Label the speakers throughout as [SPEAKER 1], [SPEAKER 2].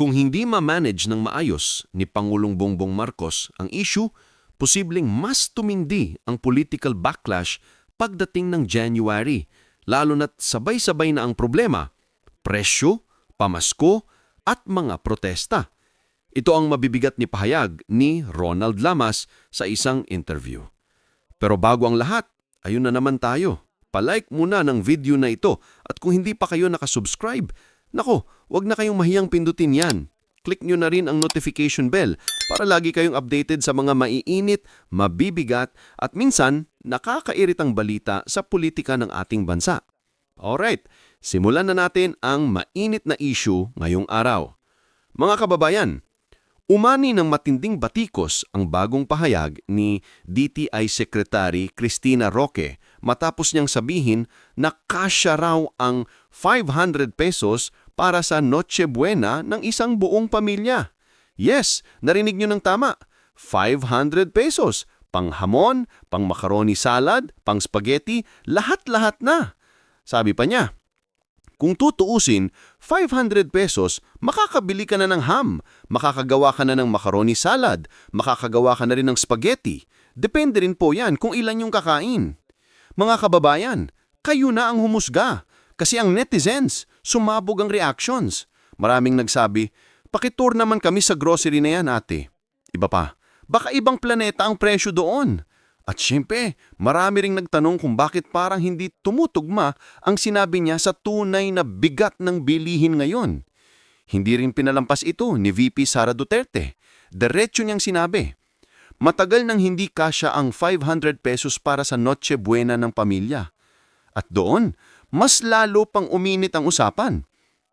[SPEAKER 1] Kung hindi ma-manage ng maayos ni Pangulong Bongbong Marcos ang issue, posibleng mas tumindi ang political backlash pagdating ng January, lalo na't sabay-sabay na ang problema, presyo, pamasko at mga protesta. Ito ang mabibigat ni pahayag ni Ronald Lamas sa isang interview. Pero bago ang lahat, ayun na naman tayo. Palike muna ng video na ito at kung hindi pa kayo nakasubscribe, nako, wag na kayong mahiyang pindutin yan. Click nyo na rin ang notification bell para lagi kayong updated sa mga maiinit, mabibigat at minsan nakakairitang balita sa politika ng ating bansa. Alright, simulan na natin ang mainit na issue ngayong araw. Mga kababayan, umani ng matinding batikos ang bagong pahayag ni DTI Secretary Cristina Roque matapos niyang sabihin na kasya raw ang 500 pesos para sa Noche Buena ng isang buong pamilya. Yes, narinig niyo ng tama. 500 pesos. Pang hamon, pang macaroni salad, pang spaghetti, lahat-lahat na. Sabi pa niya, kung tutuusin, 500 pesos, makakabili ka na ng ham, makakagawa ka na ng macaroni salad, makakagawa ka na rin ng spaghetti. Depende rin po yan kung ilan yung kakain. Mga kababayan, kayo na ang humusga. Kasi ang netizens, sumabog ang reactions. Maraming nagsabi, pakitour naman kami sa grocery na yan ate. Iba pa, baka ibang planeta ang presyo doon. At syempre, marami ring nagtanong kung bakit parang hindi tumutugma ang sinabi niya sa tunay na bigat ng bilihin ngayon. Hindi rin pinalampas ito ni VP Sara Duterte. Diretso niyang sinabi, matagal nang hindi kasya ang 500 pesos para sa Noche Buena ng pamilya. At doon, mas lalo pang uminit ang usapan.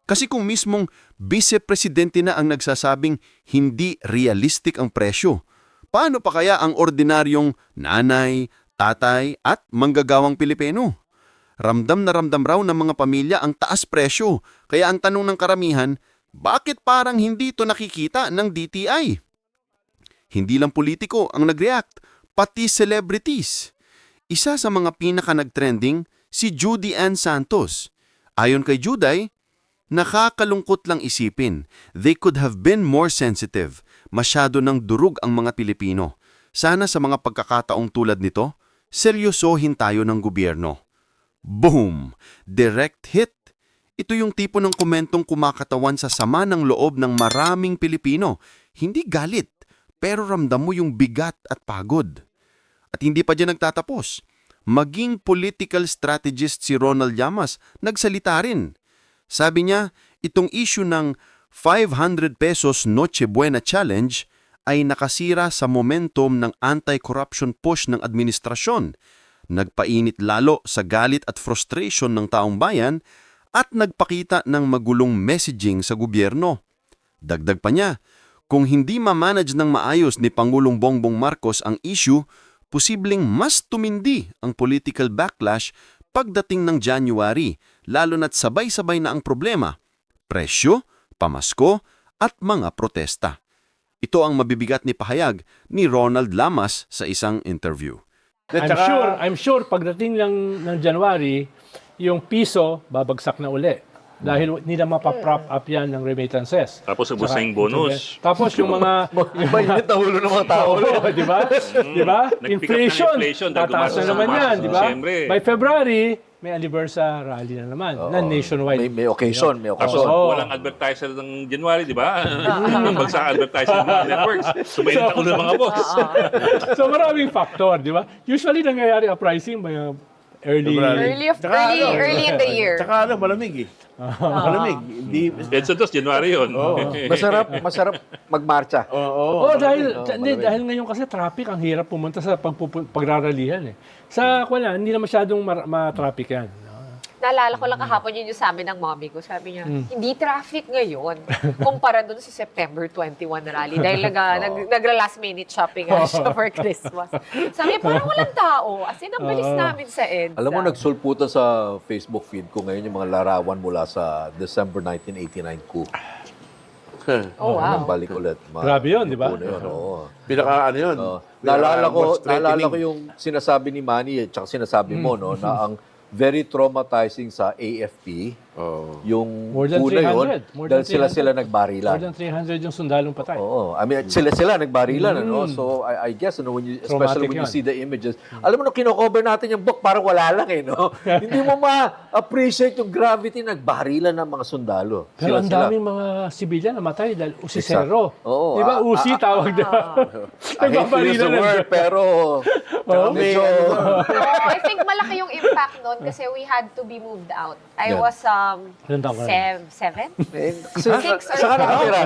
[SPEAKER 1] Kasi kung mismong vice-presidente na ang nagsasabing hindi realistic ang presyo, paano pa kaya ang ordinaryong nanay, tatay at manggagawang Pilipino? Ramdam na ramdam raw ng mga pamilya ang taas presyo, kaya ang tanong ng karamihan, bakit parang hindi ito nakikita ng DTI? Hindi lang politiko ang nag-react, pati celebrities. Isa sa mga pinaka-nag-trending, si Judy Ann Santos. Ayon kay Juday, nakakalungkot lang isipin. They could have been more sensitive. Masyado nang durug ang mga Pilipino. Sana sa mga pagkakataong tulad nito, seryosohin tayo ng gobyerno. Boom! Direct hit. Ito yung tipo ng komentong kumakatawan sa sama ng loob ng maraming Pilipino. Hindi galit, pero ramdam mo yung bigat at pagod. At hindi pa dyan nagtatapos. Maging political strategist si Ronald Llamas, nagsalita rin. Sabi niya, itong issue ng 500 pesos Noche Buena Challenge ay nakasira sa momentum ng anti-corruption push ng administrasyon, nagpainit lalo sa galit at frustration ng taong bayan at nagpakita ng magulong messaging sa gobyerno. Dagdag pa niya, kung hindi ma-manage ng maayos ni Pangulong Bongbong Marcos ang issue, posibleng mas tumindi ang political backlash pagdating ng January, lalo na't sabay-sabay na ang problema, presyo, pamasko at mga protesta. Ito ang mabibigat ni pahayag ni Ronald Lamas sa isang interview.
[SPEAKER 2] I'm sure pagdating ng January, yung piso babagsak na uli. Dahil hindi na mapaprop up yan ng remittances.
[SPEAKER 3] Tapos ubos na yung bonus.
[SPEAKER 2] Tapos yung mga...
[SPEAKER 4] Mainit na ulo ng mga tao.
[SPEAKER 2] di ba? Di ba?
[SPEAKER 3] Inflation,
[SPEAKER 2] Tataas na
[SPEAKER 3] dahil
[SPEAKER 2] naman yan, di ba?
[SPEAKER 3] Siyempre.
[SPEAKER 2] By February, may anniversary rally na naman. Na nationwide.
[SPEAKER 4] May occasion, may
[SPEAKER 3] Tapos
[SPEAKER 4] occasion.
[SPEAKER 3] walang advertiser ng January, di ba? Bagsak advertiser ng mga networks. Sumainit ang ulo ng mga boss.
[SPEAKER 2] So maraming factor, di ba? Usually nangyayari ang pricing by early
[SPEAKER 5] Early in the year.
[SPEAKER 6] Tsaka malamig eh. Malamig. Hindi,
[SPEAKER 3] Edson Dos, January yun.
[SPEAKER 4] Masarap magmarcha.
[SPEAKER 2] Oh, dahil ngayon kasi traffic, ang hirap pumunta sa pagraralihan eh. Sa hindi na masyadong ma-traffic yan.
[SPEAKER 5] Naalala ko lang kahapon yun yung sabi ng mommy ko. Sabi niya, hindi traffic ngayon kumpara doon sa September 21 na rally. Dahil nag-last minute shopping siya for Christmas. Sabi niya, parang walang tao. As in, ang bilis namin sa EDSA.
[SPEAKER 4] Alam mo, nagsulputan sa Facebook feed ko ngayon yung mga larawan mula sa December 1989 coup.
[SPEAKER 5] Oh, wow.
[SPEAKER 4] Balik ulit.
[SPEAKER 2] Grabe yun, di ba?
[SPEAKER 6] pinaka ano yun.
[SPEAKER 4] Naalala ko yung sinasabi ni Manny at saka sinasabi mo no, na ang very traumatizing sa AFP
[SPEAKER 6] Oh.
[SPEAKER 4] Yung
[SPEAKER 2] More than
[SPEAKER 4] una yun,
[SPEAKER 2] 300. More than
[SPEAKER 4] dahil sila
[SPEAKER 2] 300.
[SPEAKER 4] nagbarilan.
[SPEAKER 2] More than 300 yung sundalong patay.
[SPEAKER 4] Oo. I mean, sila nagbarilan. Ano? So, I guess, when you, especially
[SPEAKER 2] Traumatic
[SPEAKER 4] when you
[SPEAKER 2] yun.
[SPEAKER 4] see the images, alam mo, nung kino-cover natin yung book, parang wala lang eh, no? Hindi mo ma-appreciate yung gravity nagbarilan ng mga sundalo.
[SPEAKER 2] Pero ang
[SPEAKER 4] Sila.
[SPEAKER 2] daming mga sibilyan namatay dahil usisero.
[SPEAKER 4] Oo.
[SPEAKER 2] Di ba? Usi tawag na.
[SPEAKER 4] I hate to use the word, pero medyo...
[SPEAKER 5] I think malaki yung impact nun kasi we had to be moved out. I
[SPEAKER 4] Yeah.
[SPEAKER 5] was
[SPEAKER 2] Ilan taon ka na?
[SPEAKER 5] seven?
[SPEAKER 4] Six
[SPEAKER 5] or
[SPEAKER 4] Saka nakatira.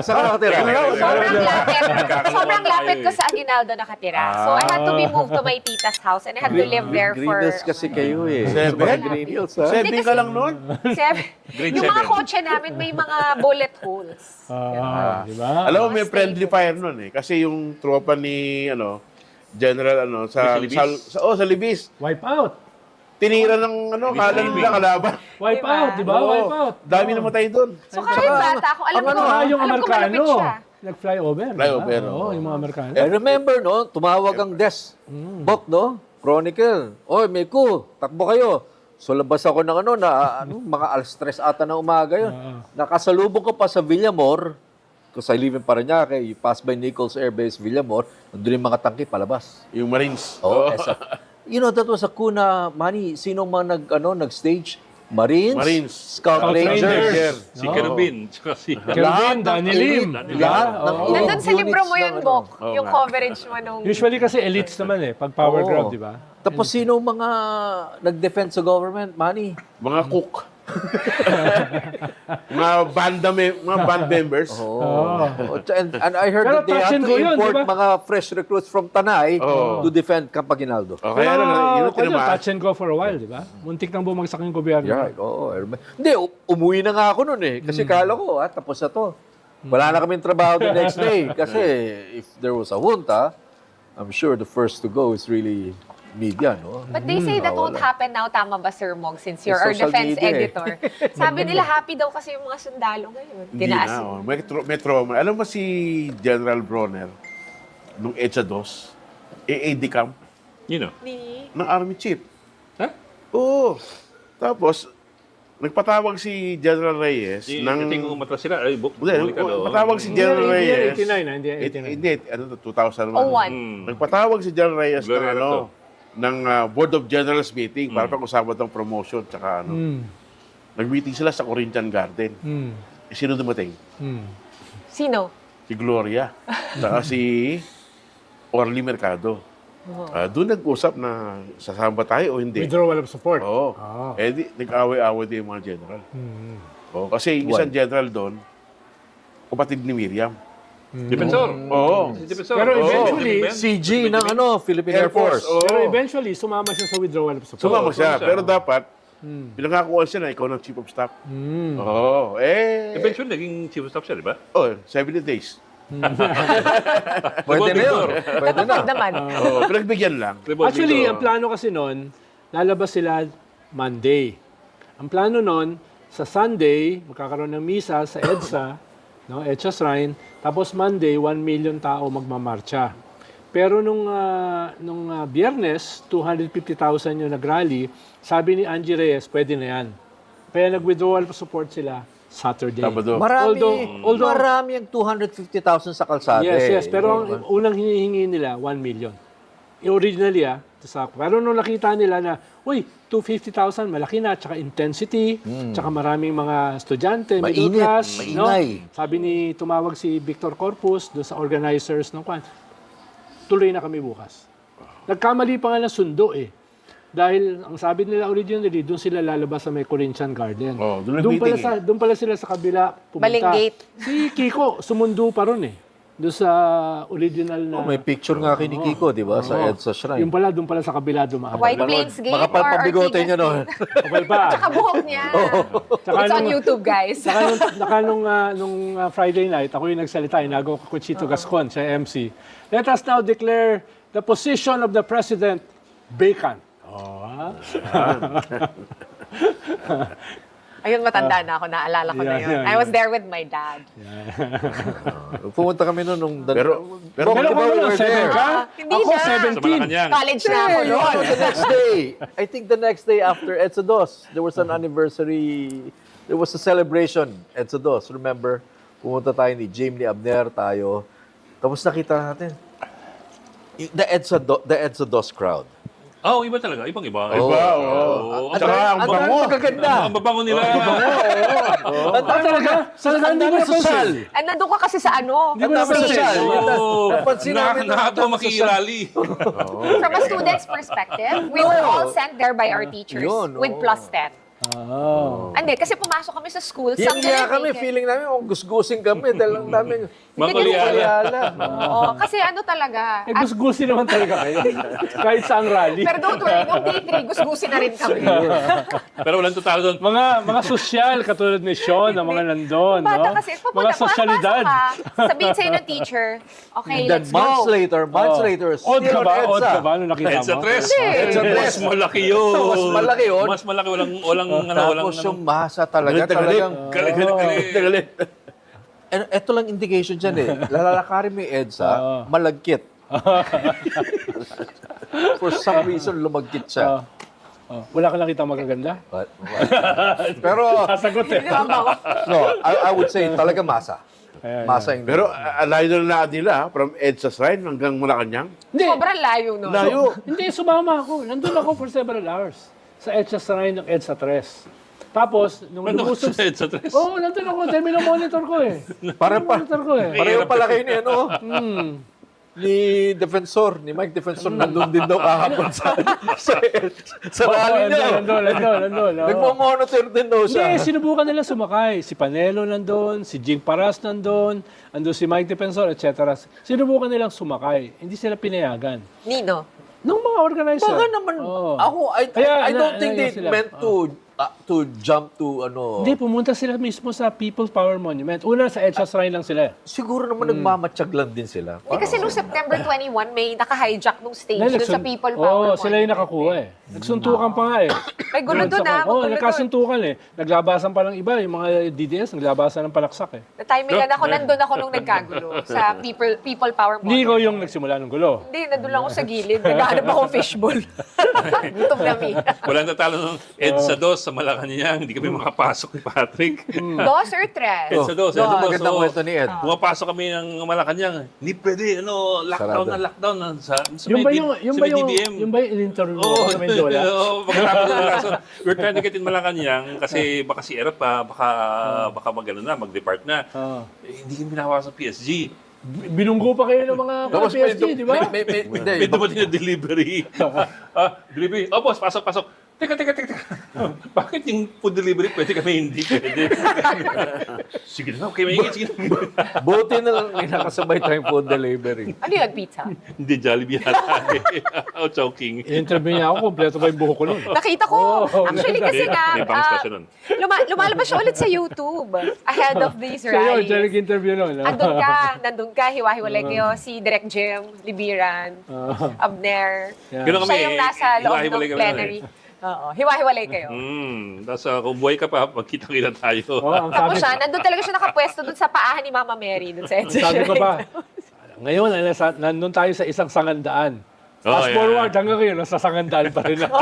[SPEAKER 5] Sobrang lapit ko sa Aguinaldo nakatira. So I had to be moved to my tita's house and I had to live there for
[SPEAKER 4] Green kasi kayo eh.
[SPEAKER 6] Seven?
[SPEAKER 4] Sa mga Green Hills, ha?
[SPEAKER 6] 7 ka lang noon?
[SPEAKER 5] seven.
[SPEAKER 3] Grade
[SPEAKER 5] Yung mga
[SPEAKER 3] 7.
[SPEAKER 5] kotse namin may mga bullet holes.
[SPEAKER 2] Di ba?
[SPEAKER 6] Alam mo, may friendly fire noon eh. Kasi yung tropa ni, General, sa
[SPEAKER 3] Libis?
[SPEAKER 6] sa Libis.
[SPEAKER 2] Wipe out.
[SPEAKER 6] Tinira ng, kalan nila kalaban.
[SPEAKER 2] Wipe
[SPEAKER 5] Diba?
[SPEAKER 2] out, di ba?
[SPEAKER 6] Oo.
[SPEAKER 2] Wipe out.
[SPEAKER 6] Dami namatay doon.
[SPEAKER 5] So kahit bata ako, alam ko,
[SPEAKER 2] Yung
[SPEAKER 5] alam ko malapit
[SPEAKER 2] Amerikano,
[SPEAKER 5] siya.
[SPEAKER 2] nag-flyover.
[SPEAKER 6] Flyover,
[SPEAKER 2] Oo,
[SPEAKER 6] oo.
[SPEAKER 2] yung mga Amerikano.
[SPEAKER 4] I remember, no? Tumawag ang desk. Book, no? Chronicle. Oy, Meku, takbo kayo. So, labas ako ng mga alas 3 ata ng umaga yun. Nakasalubong ko pa sa Villamor, because I live in Parañaque, you pass by Nichols Air Base, Villamor, nandun yung mga tangke palabas.
[SPEAKER 6] Yung Marines.
[SPEAKER 4] Oh, that was a kuna, Manny, sinong mga nag-stage? Marines, Scout
[SPEAKER 2] Rangers.
[SPEAKER 4] Rangers.
[SPEAKER 3] Si Kerubin. Tsaka si...
[SPEAKER 2] Kelvin, Danny Lim.
[SPEAKER 4] Lahat ng
[SPEAKER 2] Oo.
[SPEAKER 5] Nandun sa libro mo yun,
[SPEAKER 4] units ng
[SPEAKER 5] Bok.
[SPEAKER 6] Oo
[SPEAKER 5] Yung
[SPEAKER 6] nga.
[SPEAKER 5] coverage mo nung...
[SPEAKER 2] Usually kasi elites naman eh, pag power
[SPEAKER 4] Oo.
[SPEAKER 2] grab, di ba?
[SPEAKER 4] Tapos sino mga nag-defend sa government, Manny?
[SPEAKER 6] Mga cook. mga band members.
[SPEAKER 4] Oh. And I heard
[SPEAKER 2] Pero
[SPEAKER 4] that they
[SPEAKER 2] touch
[SPEAKER 4] had
[SPEAKER 2] and
[SPEAKER 4] to
[SPEAKER 2] go yun,
[SPEAKER 4] import
[SPEAKER 2] di ba?
[SPEAKER 4] mga fresh recruits from Tanay
[SPEAKER 6] Oo.
[SPEAKER 4] to defend Campaginaldo.
[SPEAKER 6] O kaya lang, yun ang tinamaan.
[SPEAKER 2] touch and go for a while, di ba? Muntik nang bumagsak yung gobyerno.
[SPEAKER 4] Yeah, oo. I remember. Hindi, umuwi na nga ako noon eh. Kasi kala ko, tapos na to. Wala na kaming trabaho the next day. Kasi if there was a junta, I'm sure the first to go is really media, no?
[SPEAKER 5] But they say that won't happen now. Tama ba, Sir Mog, since you're our
[SPEAKER 4] Social
[SPEAKER 5] defense
[SPEAKER 4] media eh.
[SPEAKER 5] editor? Sabi nila happy daw kasi yung mga sundalo ngayon.
[SPEAKER 6] Hindi
[SPEAKER 5] Tinaas
[SPEAKER 6] na.
[SPEAKER 5] yung-
[SPEAKER 6] May trauma. Alam mo si General Bronner, nung EDSA 2, AD camp,
[SPEAKER 3] You know.
[SPEAKER 6] ng Army Chief.
[SPEAKER 3] Ha?
[SPEAKER 6] Oo. Tapos, nagpatawag si General Reyes
[SPEAKER 3] Di,
[SPEAKER 6] ng...
[SPEAKER 3] Kating umatras sila. Ay,
[SPEAKER 6] Hindi,
[SPEAKER 3] bumalik ka doon.
[SPEAKER 6] patawag si General
[SPEAKER 2] Hindi yan
[SPEAKER 6] Reyes.
[SPEAKER 2] 89 na, hindi yan 89.
[SPEAKER 6] Hindi, 2000 naman.
[SPEAKER 5] 01.
[SPEAKER 6] Nagpatawag si General Reyes ng
[SPEAKER 3] Gloria Recto.
[SPEAKER 6] ng Board of Generals meeting para pag-usapan ng promotion tsaka Nag-meeting sila sa Corinthian Garden. Eh, sino dumating?
[SPEAKER 5] Sino?
[SPEAKER 6] Si Gloria. Saka si Orly Mercado. Doon nag-usap na sasama tayo o hindi.
[SPEAKER 2] Withdrawal of support.
[SPEAKER 6] Oo.
[SPEAKER 2] Ah.
[SPEAKER 6] Eh, nag-away-away din yung mga general. Oo, kasi yung isang general doon, kapatid ni Miriam.
[SPEAKER 3] Defensor.
[SPEAKER 6] Oo.
[SPEAKER 3] Si Defensor.
[SPEAKER 2] Pero
[SPEAKER 3] Oo.
[SPEAKER 2] eventually,
[SPEAKER 4] CG ng Philippine Air Force.
[SPEAKER 6] Oo.
[SPEAKER 2] Pero eventually, sumama siya sa withdrawal of support.
[SPEAKER 6] Sumama siya.
[SPEAKER 3] siya.
[SPEAKER 6] Pero dapat, pinangakuan siya na ikaw ng chief of staff. Oo.
[SPEAKER 3] Eventually, naging chief of staff siya, di ba?
[SPEAKER 6] 70 days.
[SPEAKER 4] Pwede na yun. Pwede na.
[SPEAKER 5] Naman.
[SPEAKER 6] Oo, pinagbigyan lang.
[SPEAKER 2] Actually, ang plano kasi noon, lalabas sila Monday. Ang plano noon, sa Sunday, magkakaroon ng misa sa EDSA, no, EDSA Shrine, tapos Monday, 1 million tao magmamarcha. Pero nung Biyernes, 250,000 yung nag-rally, sabi ni Angie Reyes, pwede na yan. Kaya nag-withdrawal support sila Saturday.
[SPEAKER 6] Sabado.
[SPEAKER 2] Although-
[SPEAKER 4] Marami ang 250,000 sa kalsada.
[SPEAKER 2] Yes. Pero ang unang hinihingi nila, 1 million. Originally, pero nung nakita nila na, uy, 250,000, malaki na, tsaka intensity, tsaka maraming mga estudyante, middle
[SPEAKER 4] Mainit,
[SPEAKER 2] class. No?
[SPEAKER 4] maingay.
[SPEAKER 2] Sabi tumawag si Victor Corpus doon sa organizers ng kwan, tuloy na kami bukas. Nagkamali pa nga ng sundo eh. Dahil ang sabi nila originally, doon sila lalabas sa may Corinthian Garden.
[SPEAKER 6] Oh, doon
[SPEAKER 2] Doon pala sila sa kabila pumunta.
[SPEAKER 5] Maling gate.
[SPEAKER 2] Si Kiko, sumundo pa ron eh. Doon sa original na...
[SPEAKER 4] May picture nga kay ni Kiko, di ba? Sa EDSA Shrine.
[SPEAKER 2] Yung pala, doon pala sa kabila dumaan.
[SPEAKER 5] White Plains Gate
[SPEAKER 4] Makapal
[SPEAKER 5] or
[SPEAKER 4] pang bigote
[SPEAKER 5] Ortigas
[SPEAKER 4] niya noon.
[SPEAKER 2] Kapal pa.
[SPEAKER 5] Tsaka buhok niya.
[SPEAKER 2] Tsaka
[SPEAKER 5] It's on
[SPEAKER 2] nung-
[SPEAKER 5] YouTube, guys.
[SPEAKER 2] Saka nung Friday night, ako yung nagsalita, inago ko Chito Gascon, siya MC. Let us now declare the position of the President vacant.
[SPEAKER 5] Ayun, matanda na ako. Naalala ko na
[SPEAKER 2] Yeah,
[SPEAKER 5] yun.
[SPEAKER 2] yeah,
[SPEAKER 5] I was there with my dad.
[SPEAKER 4] Pumunta kami noon nung...
[SPEAKER 6] Pero
[SPEAKER 2] Pero
[SPEAKER 4] Di ba
[SPEAKER 2] kung
[SPEAKER 4] we
[SPEAKER 2] ano,
[SPEAKER 4] were
[SPEAKER 2] 7
[SPEAKER 4] there?
[SPEAKER 2] ka?
[SPEAKER 5] Hindi
[SPEAKER 2] Ako,
[SPEAKER 5] na.
[SPEAKER 3] Sa
[SPEAKER 2] 17.
[SPEAKER 3] Malacanang.
[SPEAKER 5] College na ako
[SPEAKER 4] Hey,
[SPEAKER 5] noon.
[SPEAKER 4] the next day. I think the next day after EDSA 2, there was an anniversary It was a celebration, EDSA DOS. Remember, pumunta tayo ni Jamie, ni Abner, tayo. Tapos nakita natin, the EDSA DOS crowd.
[SPEAKER 3] Oh, iba talaga. Ibang-iba.
[SPEAKER 6] Iba, oo.
[SPEAKER 4] At
[SPEAKER 6] Tsaka ang bango.
[SPEAKER 4] magaganda.
[SPEAKER 3] Ang babango nila.
[SPEAKER 2] Talaga? Hindi mo social.
[SPEAKER 5] And nandun ka kasi sa ano?
[SPEAKER 2] Hindi mo naman
[SPEAKER 5] stage.
[SPEAKER 2] social.
[SPEAKER 3] Oo.
[SPEAKER 4] Napansin namin na
[SPEAKER 3] Nakakatawa makirally.
[SPEAKER 5] From a student's perspective, we were all sent there by our teachers
[SPEAKER 4] Yun,
[SPEAKER 5] with
[SPEAKER 4] oo.
[SPEAKER 5] plus 10.
[SPEAKER 2] Oh.
[SPEAKER 5] Hindi, kasi pumasok kami sa school.
[SPEAKER 4] Kaya kami, feeling namin, gusgusin kami. Dahil ang daming
[SPEAKER 3] Mangkuliala.
[SPEAKER 5] Oo, kasi ano talaga.
[SPEAKER 2] Eh, gusgusin naman talaga kayo. Kahit saang rally.
[SPEAKER 5] Pero don't worry, nung day 3, gusgusin na rin kami.
[SPEAKER 3] Pero walang totalo doon.
[SPEAKER 2] Mga sosyal, katulad ni Sean, ang mga nandun,
[SPEAKER 5] Bata
[SPEAKER 2] no?
[SPEAKER 5] kasi,
[SPEAKER 2] Mga sosyalidad.
[SPEAKER 5] Sabihin sa'yo ng teacher, okay,
[SPEAKER 4] Then
[SPEAKER 5] let's
[SPEAKER 4] months
[SPEAKER 5] go.
[SPEAKER 4] later,
[SPEAKER 2] Odd ka ba? Odd ka
[SPEAKER 4] EDSA.
[SPEAKER 2] ba nung nakita
[SPEAKER 3] EDSA
[SPEAKER 2] mo?
[SPEAKER 3] 3.
[SPEAKER 4] EDSA
[SPEAKER 3] Mas malaki yun.
[SPEAKER 4] Mas malaki yun.
[SPEAKER 3] Mas malaki. Walang
[SPEAKER 4] Tapos yung masa talaga, talagang...
[SPEAKER 3] Galit.
[SPEAKER 4] Ito lang indication dyan eh. Lalakarin mo yung EDSA, malagkit. For some reason, lumagkit siya.
[SPEAKER 2] Wala ka nakita magaganda?
[SPEAKER 4] Pero,
[SPEAKER 2] Sasagot eh.
[SPEAKER 4] no, I would say talaga masa.
[SPEAKER 2] Ayan,
[SPEAKER 4] Masa yung...
[SPEAKER 6] Pero layo na nila from EDSA Shrine hanggang Malacanang.
[SPEAKER 2] Hindi,
[SPEAKER 5] Sobrang layo, no?
[SPEAKER 6] Layo.
[SPEAKER 2] hindi, sumama ako. Nandun ako for several hours. Sa EDSA Shrine ng EDSA 3. Tapos, nung lumusog...
[SPEAKER 3] Sa 3.
[SPEAKER 2] Oo, nandun ako. Dahil minomonitor ko eh. Monitor ko eh.
[SPEAKER 4] Pareho pala kayo ni ano, ni Defensor, ni Mike Defensor, nandun din daw kahapon sa rally niya.
[SPEAKER 2] Nandun.
[SPEAKER 4] Nagmo-monitor din daw
[SPEAKER 2] Hindi,
[SPEAKER 4] siya.
[SPEAKER 2] sinubukan nila sumakay. Si Panelo nandun, si Jing Paras nandun, andun si Mike Defensor, etc. Sinubukan nilang sumakay. Hindi sila pinayagan.
[SPEAKER 5] Nino.
[SPEAKER 2] Nung mga organizer.
[SPEAKER 4] Baka naman,
[SPEAKER 2] Oo.
[SPEAKER 4] ako,
[SPEAKER 2] Kaya,
[SPEAKER 4] I don't think they
[SPEAKER 2] sila.
[SPEAKER 4] meant to jump to ano.
[SPEAKER 2] Hindi, pumunta sila mismo sa People's Power Monument. Una, sa EDSA Shrine lang sila.
[SPEAKER 4] Siguro naman nagmamatsyag lang din sila.
[SPEAKER 5] Hindi kasi nung September 21, may naka-hijack nung stage doon sa People Power
[SPEAKER 2] Oo,
[SPEAKER 5] Monument.
[SPEAKER 2] sila yung nakakuha eh. Nagsuntukan pa nga eh.
[SPEAKER 5] May gulo doon ah.
[SPEAKER 2] Oo,
[SPEAKER 5] magulo doon.
[SPEAKER 2] nagkasuntukan eh. Naglabasan pa ng iba, yung mga DDS, naglabasan ng palaksak eh.
[SPEAKER 5] Na-timingan ako, nandun ako nung nagkagulo sa People Power Monument.
[SPEAKER 2] Hindi ko yung nagsimula ng gulo.
[SPEAKER 5] Hindi, nandun lang ako sa gilid. Naghahanap ako fishbowl. Gutom na mi.
[SPEAKER 3] Walang natalo ng EDSA 2 sa Malacanang. Hindi kami makapasok ni Patrick.
[SPEAKER 5] Dos or tres?
[SPEAKER 3] EDSA 2.
[SPEAKER 4] Magandang kwento ni Ed.
[SPEAKER 3] Pumapasok kami ng Malacanang. Hindi pwede. Lockdown na. Sa
[SPEAKER 2] Yung
[SPEAKER 3] may
[SPEAKER 2] ba
[SPEAKER 3] D-
[SPEAKER 2] yung,
[SPEAKER 3] sa may DBM.
[SPEAKER 2] yung ba yung interview
[SPEAKER 3] Oo,
[SPEAKER 2] sa Mendola?
[SPEAKER 3] oo, pagkatapos ng kaso, we're trying to get in Malacanang kasi baka si Erap pa, baka mag-ano na, mag-depart na. Hindi kami pinahawa sa PSG.
[SPEAKER 2] Binunggo pa kayo ng mga PSG, di ba?
[SPEAKER 3] May dumating na delivery. Delivery. Oh, boss, pasok. Teka. Bakit yung food delivery pwede kami hindi pwede? Sige na, okay, maingit. Sige na.
[SPEAKER 4] Buti na lang may nakasabay tayong food delivery.
[SPEAKER 5] Ano yun, pizza?
[SPEAKER 3] Hindi, Jollibee yata. Oh, choking.
[SPEAKER 2] Interview niya ako, kompleto pa yung buho ko nun.
[SPEAKER 5] Nakita ko. Actually, kasi nga,
[SPEAKER 3] May pangis pa siya nun.
[SPEAKER 5] lumalabas siya ulit sa YouTube ahead of these
[SPEAKER 2] Sa'yo,
[SPEAKER 5] rallies.
[SPEAKER 2] Jeric interview nun.
[SPEAKER 5] Nandun ka, hiwa-hiwalay kayo, si Direk Jim, Libiran, Abner.
[SPEAKER 3] Ganun kami,
[SPEAKER 5] Siya yung nasa loob
[SPEAKER 3] hiwa-hiwalay
[SPEAKER 5] ng
[SPEAKER 3] kami
[SPEAKER 5] plenary. Oo, hiwa-hiwalay kayo.
[SPEAKER 3] Tapos kung buhay ka pa, magkita-kita tayo.
[SPEAKER 2] Ang
[SPEAKER 5] Tapos
[SPEAKER 2] sabi,
[SPEAKER 5] nandun talaga siya nakapwesto dun sa paahan ni Mama Mary, dun sa EDSA.
[SPEAKER 2] sabi ko pa, ngayon, nandun tayo sa isang sangandaan. Fast
[SPEAKER 3] yeah.
[SPEAKER 2] forward, hanggang ngayon, nasa sangandaan pa rin ako.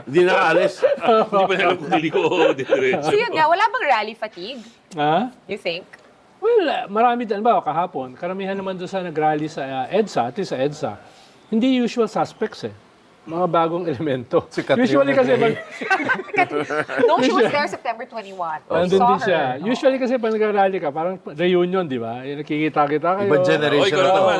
[SPEAKER 6] Hindi nakaalis.
[SPEAKER 3] Hindi pa alam kung dili ko diretso.
[SPEAKER 5] So yun nga, wala bang rally fatigue,
[SPEAKER 2] Ha?
[SPEAKER 5] you think?
[SPEAKER 2] Well, marami din ba kahapon, karamihan naman doon sa nagrally sa EDSA, at least sa EDSA, hindi usual suspects eh. Mga bagong elemento.
[SPEAKER 4] Katrina
[SPEAKER 2] Usually kasi pag
[SPEAKER 5] No, she was there September 21.
[SPEAKER 2] nandun
[SPEAKER 5] Saw
[SPEAKER 2] din siya.
[SPEAKER 5] her.
[SPEAKER 2] Usually kasi pag nagrally ka, parang reunion, di ba? Yung nakikita-kita kayo.
[SPEAKER 4] Ibang generation
[SPEAKER 3] ikaw
[SPEAKER 4] na to.
[SPEAKER 3] naman.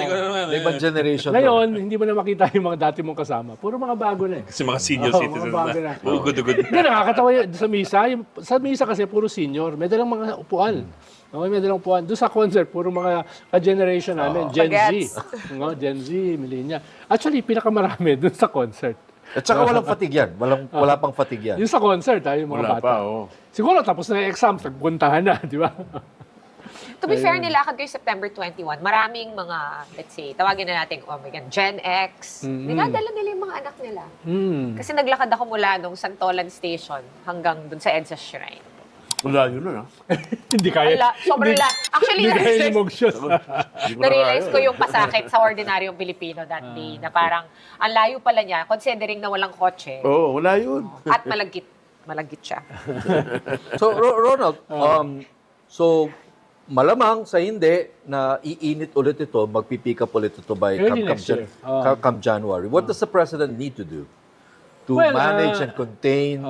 [SPEAKER 4] Ibang generation to.
[SPEAKER 2] Ngayon, hindi mo na makita yung mga dati mong kasama. Puro mga bago na eh.
[SPEAKER 3] Kasi mga senior
[SPEAKER 2] Oo,
[SPEAKER 3] citizens
[SPEAKER 2] mga bago
[SPEAKER 3] na.
[SPEAKER 2] na.
[SPEAKER 3] Ugod-ugod.
[SPEAKER 2] Hindi, nakakatawa yun. Sa misa, sa misa kasi puro senior. May dalang mga upuan. Okay, may dalang upuan. Doon sa concert, puro mga ka-generation namin. Gen
[SPEAKER 5] Bagets.
[SPEAKER 2] Z. No, Gen Z, millennial. Actually, pinakamarami doon sa concert.
[SPEAKER 4] At saka walang fatigue yan. Wala pang fatigue yan.
[SPEAKER 2] Yung sa concert, yung mga
[SPEAKER 6] Wala
[SPEAKER 2] bata.
[SPEAKER 6] pa, oo.
[SPEAKER 2] Siguro tapos na yung exam, nagpuntahan na, di ba?
[SPEAKER 5] To be fair, nilakad kayo September 21. Maraming mga, let's say, tawagin na natin, oh my God, Gen X. Dinadala nila yung mga anak nila. Kasi naglakad ako mula nung Santolan Station hanggang dun sa EDSA Shrine.
[SPEAKER 6] Wala yun na.
[SPEAKER 2] Hindi kaya.
[SPEAKER 5] Sobrang Actually,
[SPEAKER 2] Hindi kaya ni Mogshoot.
[SPEAKER 5] na-realize ko yung pasakit sa ordinaryong Pilipino that day, na parang ang layo pala niya, considering na walang kotse
[SPEAKER 6] Oo, wala yun.
[SPEAKER 5] at malagkit. malagit siya.
[SPEAKER 4] So, Ronald, so malamang sa hindi na iinit ulit ito, magpipick up ulit ito by
[SPEAKER 2] Early next year.
[SPEAKER 4] come January. What does the president need to do to
[SPEAKER 2] Well,
[SPEAKER 4] manage and contain?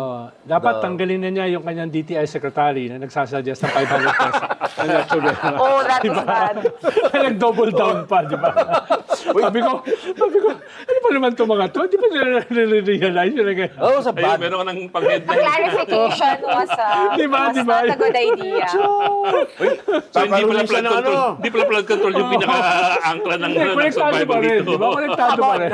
[SPEAKER 2] Dapat tanggalin na niya yung kanyang DTI secretary na nagsasuggest ng 500 pesos.
[SPEAKER 5] Oh, that was bad.
[SPEAKER 2] Nag-double down pa, di ba? sabi ko, ano pa naman itong mga to? Di ba nire-realize yun?
[SPEAKER 4] Oh, sa
[SPEAKER 3] Ayun,
[SPEAKER 4] bad.
[SPEAKER 3] meron ka ng
[SPEAKER 5] The
[SPEAKER 3] pang-headline.
[SPEAKER 5] clarification was,
[SPEAKER 2] Diba,
[SPEAKER 5] was
[SPEAKER 2] diba?
[SPEAKER 5] not a good idea.
[SPEAKER 3] So, hindi pala
[SPEAKER 6] Kakaroon
[SPEAKER 3] flood
[SPEAKER 6] siya ng
[SPEAKER 3] control. Hindi pala flood control yung pinaka-angkla ng
[SPEAKER 2] Hindi, konektado pa
[SPEAKER 3] survival
[SPEAKER 2] rin.
[SPEAKER 3] dito.
[SPEAKER 2] Di ba? Konektado pa rin.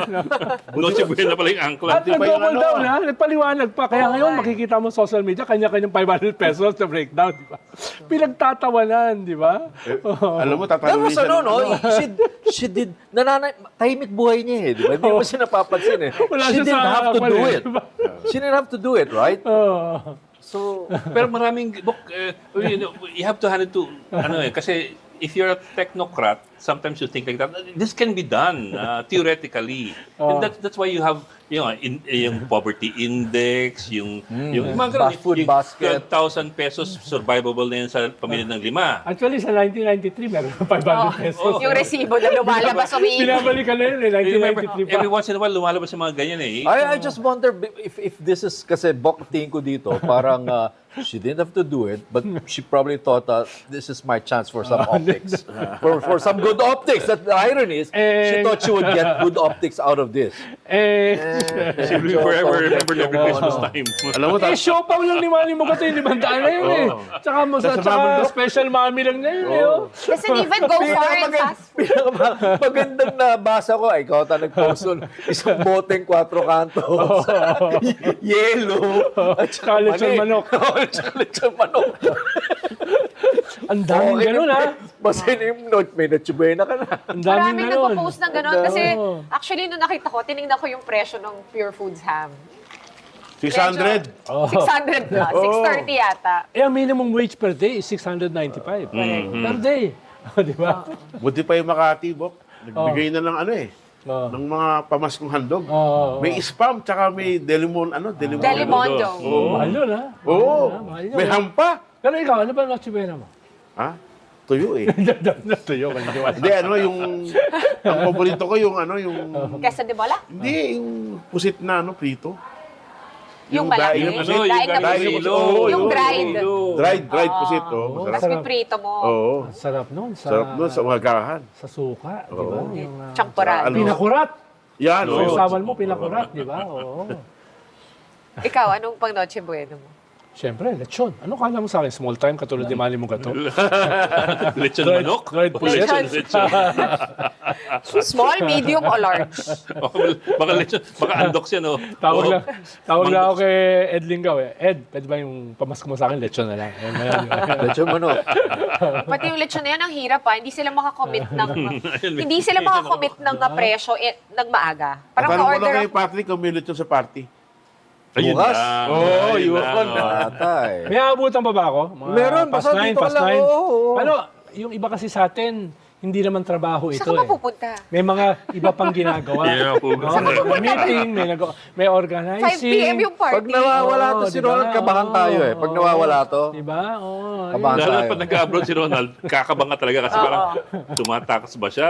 [SPEAKER 3] Noche Buena pala yung angkla.
[SPEAKER 2] At nag-double down, ha? Nagpaliwanag pa. Kaya ngayon, makikita mo social media, kanya-kanyang 500 pesos na breakdown, di ba? Pinagtatawanan, di ba?
[SPEAKER 6] Alam mo,
[SPEAKER 4] That
[SPEAKER 6] tatanungin
[SPEAKER 4] was
[SPEAKER 6] siya
[SPEAKER 4] ano,
[SPEAKER 6] ng
[SPEAKER 4] no? She did, tahimik buhay niya eh, di ba? Hindi mo siya napapansin eh.
[SPEAKER 2] Wala
[SPEAKER 4] She
[SPEAKER 2] siya
[SPEAKER 4] didn't
[SPEAKER 2] sa
[SPEAKER 4] have to
[SPEAKER 2] kwan
[SPEAKER 4] do
[SPEAKER 2] eh,
[SPEAKER 4] it.
[SPEAKER 2] di ba?
[SPEAKER 4] She didn't have to do it, right?
[SPEAKER 2] Oh.
[SPEAKER 4] So,
[SPEAKER 3] Pero maraming, you have to hand it to, kasi if you're a technocrat, sometimes you think like that, this can be done theoretically. And that's why you have, yung poverty index, yung mga ganun,
[SPEAKER 4] Food
[SPEAKER 3] yung
[SPEAKER 4] basket.
[SPEAKER 3] 12,000 pesos survivable na yan sa pamilya ng 5.
[SPEAKER 2] Actually, sa 1993, meron na 500 pesos.
[SPEAKER 5] Yung resibo na lumalabas, umiikot.
[SPEAKER 2] Binabalikan na yun eh,
[SPEAKER 3] Remember,
[SPEAKER 2] 1993 pa.
[SPEAKER 3] every once in a while, lumalabas yung mga ganyan eh.
[SPEAKER 4] I just wonder if this is, kasi tingin ko dito, parang she didn't have to do it, but she probably thought this is my chance for some optics. for some good optics. That the irony is, she thought she would get good optics out of this.
[SPEAKER 3] She will forever remember every Christmas time.
[SPEAKER 6] Alam mo,
[SPEAKER 2] Show pa lang ni Manny Mugato yung 500 na yun eh. Tsaka special mommy lang na yun eh. oh.
[SPEAKER 5] Doesn't even go far and fast.
[SPEAKER 4] Magandang nabasa ko, ikaw ta nag-post nun, isang boteng 4 kantos, yellow, at
[SPEAKER 2] Tsaka lechon manok.
[SPEAKER 4] Tsaka lechon manok.
[SPEAKER 2] Ang daming ganun ha.
[SPEAKER 4] Basta yung note, may natsubay na ka na.
[SPEAKER 2] Ang daming
[SPEAKER 5] Maraming
[SPEAKER 2] ganun.
[SPEAKER 5] nagpo-post ng gano'n. Kasi actually, nung nakita ko, tinignan ko yung presyo ng Pure Foods ham.
[SPEAKER 6] 600.
[SPEAKER 5] 600 plus. 630 yata.
[SPEAKER 2] Eh, ang minimum wage per day is 695. Per day. Di ba?
[SPEAKER 6] Buti pa yung Makati, Bok. Nagbigay na ng ng mga pamaskong handog. May spam, tsaka may Delimondo.
[SPEAKER 5] Delimondo.
[SPEAKER 2] Mahal yun ha.
[SPEAKER 6] Oo.
[SPEAKER 2] Mahal yun.
[SPEAKER 6] May hampa.
[SPEAKER 2] Pero ikaw, ano ba ang noche-buena mo?
[SPEAKER 6] Ha? Tuyo eh.
[SPEAKER 2] Tuyo ka na.
[SPEAKER 6] Hindi, ang paborito ko yung
[SPEAKER 5] Quezon de Bola?
[SPEAKER 6] hindi, yung pusit na prito.
[SPEAKER 5] Yung malaki.
[SPEAKER 6] daing na pusit.
[SPEAKER 5] Daing na
[SPEAKER 6] Daing
[SPEAKER 5] pusit.
[SPEAKER 6] na pusit.
[SPEAKER 5] Yung dried.
[SPEAKER 6] Dried pusit,
[SPEAKER 5] Tapos
[SPEAKER 6] masarap.
[SPEAKER 5] piprito mo.
[SPEAKER 6] Oo.
[SPEAKER 2] Ang sarap nun.
[SPEAKER 6] Sarap nun sa umagahan.
[SPEAKER 2] Sa suka, di ba? Yung
[SPEAKER 5] Champoran.
[SPEAKER 6] Ano?
[SPEAKER 2] pinakurat.
[SPEAKER 6] Yan,
[SPEAKER 2] Yung
[SPEAKER 6] oo.
[SPEAKER 2] sawan mo, pinakurat, di ba? Oo.
[SPEAKER 5] Ikaw, anong pang Noche Buena mo?
[SPEAKER 2] Siyempre, lechon. Ano kala mo sa akin? Small time, katulad ni Manny Mugato?
[SPEAKER 3] Lechon
[SPEAKER 2] Dried-
[SPEAKER 3] manok?
[SPEAKER 2] dried
[SPEAKER 3] O
[SPEAKER 2] pusit.
[SPEAKER 3] lechon.
[SPEAKER 5] Small, medium, o large?
[SPEAKER 3] Baka lechon, baka andox yan, oh.
[SPEAKER 2] Tawag lang ako kay Ed Lingaw eh. Ed, pwede ba yung pamasko mo sa akin? Lechon na lang.
[SPEAKER 4] Lechon manok.
[SPEAKER 5] Pati yung lechon na yan, ang hirap pa. Hindi sila makakommit ng presyo ng maaga. Parang
[SPEAKER 6] Tanong ko
[SPEAKER 5] na-order
[SPEAKER 6] lang kay
[SPEAKER 5] ako.
[SPEAKER 6] Patrick kung may lechon sa party.
[SPEAKER 3] Ayun
[SPEAKER 4] Bukas?
[SPEAKER 3] lang.
[SPEAKER 6] Oo,
[SPEAKER 3] Ayun
[SPEAKER 6] yun.
[SPEAKER 3] lang, oh.
[SPEAKER 4] Atay.
[SPEAKER 2] May aabutan pa ba ako? Mga
[SPEAKER 4] Meron,
[SPEAKER 2] past
[SPEAKER 4] basta
[SPEAKER 2] 9,
[SPEAKER 4] dito ka
[SPEAKER 2] past
[SPEAKER 4] lang.
[SPEAKER 2] 9.
[SPEAKER 4] Oo.
[SPEAKER 2] Ano, yung iba kasi sa atin, hindi naman trabaho ito
[SPEAKER 5] Saan ka
[SPEAKER 2] eh.
[SPEAKER 5] mapupunta?
[SPEAKER 2] May mga iba pang ginagawa.
[SPEAKER 3] Yeah, pupunta.
[SPEAKER 2] May meeting, may
[SPEAKER 5] 5
[SPEAKER 2] organizing.
[SPEAKER 5] p.m. yung party.
[SPEAKER 4] Pag nawawala to si
[SPEAKER 2] diba?
[SPEAKER 4] Ronald, kabahan tayo eh. Pag nawawala to,
[SPEAKER 2] Diba? Oo.
[SPEAKER 4] kabahan
[SPEAKER 3] Lalo
[SPEAKER 4] tayo.
[SPEAKER 3] pag nag-abroad si Ronald, kakabang ka talaga kasi parang tumatakas ba siya?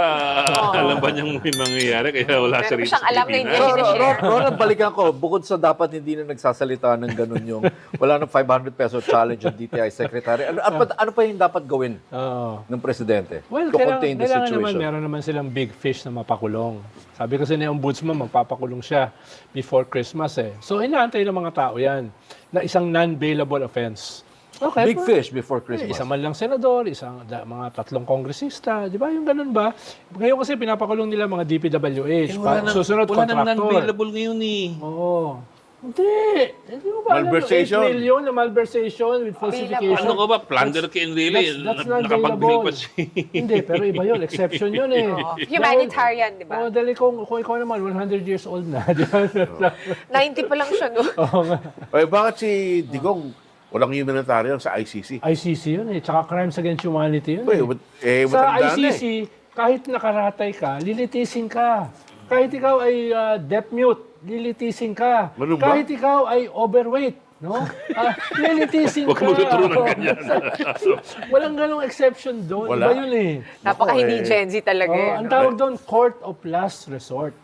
[SPEAKER 3] Alam ba niyang may mangyayari kaya wala siya
[SPEAKER 5] Meron
[SPEAKER 3] rito
[SPEAKER 5] siyang
[SPEAKER 3] sa
[SPEAKER 5] alam na
[SPEAKER 3] Pilipinas?
[SPEAKER 5] hindi niya share.
[SPEAKER 4] Ronald, balikan ko. Bukod sa dapat hindi na nagsasalita ng ganun yung wala ng 500 peso challenge yung DTI secretary. Ano pa yung dapat gawin
[SPEAKER 2] Oo.
[SPEAKER 4] ng presidente
[SPEAKER 2] Well,
[SPEAKER 4] to contain the
[SPEAKER 2] kailangan naman,
[SPEAKER 4] situation?
[SPEAKER 2] meron naman silang big fish na mapakulong. Sabi kasi ni Ombudsman, magpapakulong siya before Christmas eh. So, inaantay ng mga tao yan na isang non-bailable offense. Okay,
[SPEAKER 4] Big fish before Christmas.
[SPEAKER 2] Isa man lang senador, mga 3 kongresista, di ba? Yung ganun ba? Ngayon kasi pinapakulong nila mga DPWH. Susunod,
[SPEAKER 3] wala nang
[SPEAKER 2] contractor.
[SPEAKER 3] non-bailable ngayon eh.
[SPEAKER 2] Oo. Hindi mo ba?
[SPEAKER 6] Malversation.
[SPEAKER 2] 8 million na malversation with falsification.
[SPEAKER 3] Ano ka ba? Plunder ka in really.
[SPEAKER 2] That's
[SPEAKER 3] Nakapag-bill
[SPEAKER 2] non-bailable.
[SPEAKER 3] pa siya.
[SPEAKER 2] Hindi, pero iba yun. Exception yun eh.
[SPEAKER 5] Humanitarian, di ba?
[SPEAKER 2] Oo, dahil kung ikaw naman, 100 years old na. Di ba?
[SPEAKER 5] 90 pa lang siya, no?
[SPEAKER 6] Ay, bakit si Digong walang humanitarian sa ICC?
[SPEAKER 2] ICC yun eh. Tsaka crimes against humanity yun
[SPEAKER 6] Uy,
[SPEAKER 2] eh. Sa
[SPEAKER 6] matanda na
[SPEAKER 2] ICC, kahit nakaratay ka, lilitisin ka. Kahit ikaw ay deaf mute, lilitisin ka.
[SPEAKER 6] Ganun ba?
[SPEAKER 2] Kahit ikaw ay overweight, No? Lilitisin
[SPEAKER 3] Huwag
[SPEAKER 2] ka.
[SPEAKER 3] ka magtuturo ng ganyan.
[SPEAKER 2] Walang ganong exception doon.
[SPEAKER 6] Wala.
[SPEAKER 2] Iba yun eh.
[SPEAKER 5] Napaka hindi Gen Z talaga.
[SPEAKER 2] Oh,
[SPEAKER 5] eh,
[SPEAKER 2] ang
[SPEAKER 5] no?
[SPEAKER 2] tawag doon, court of last resort.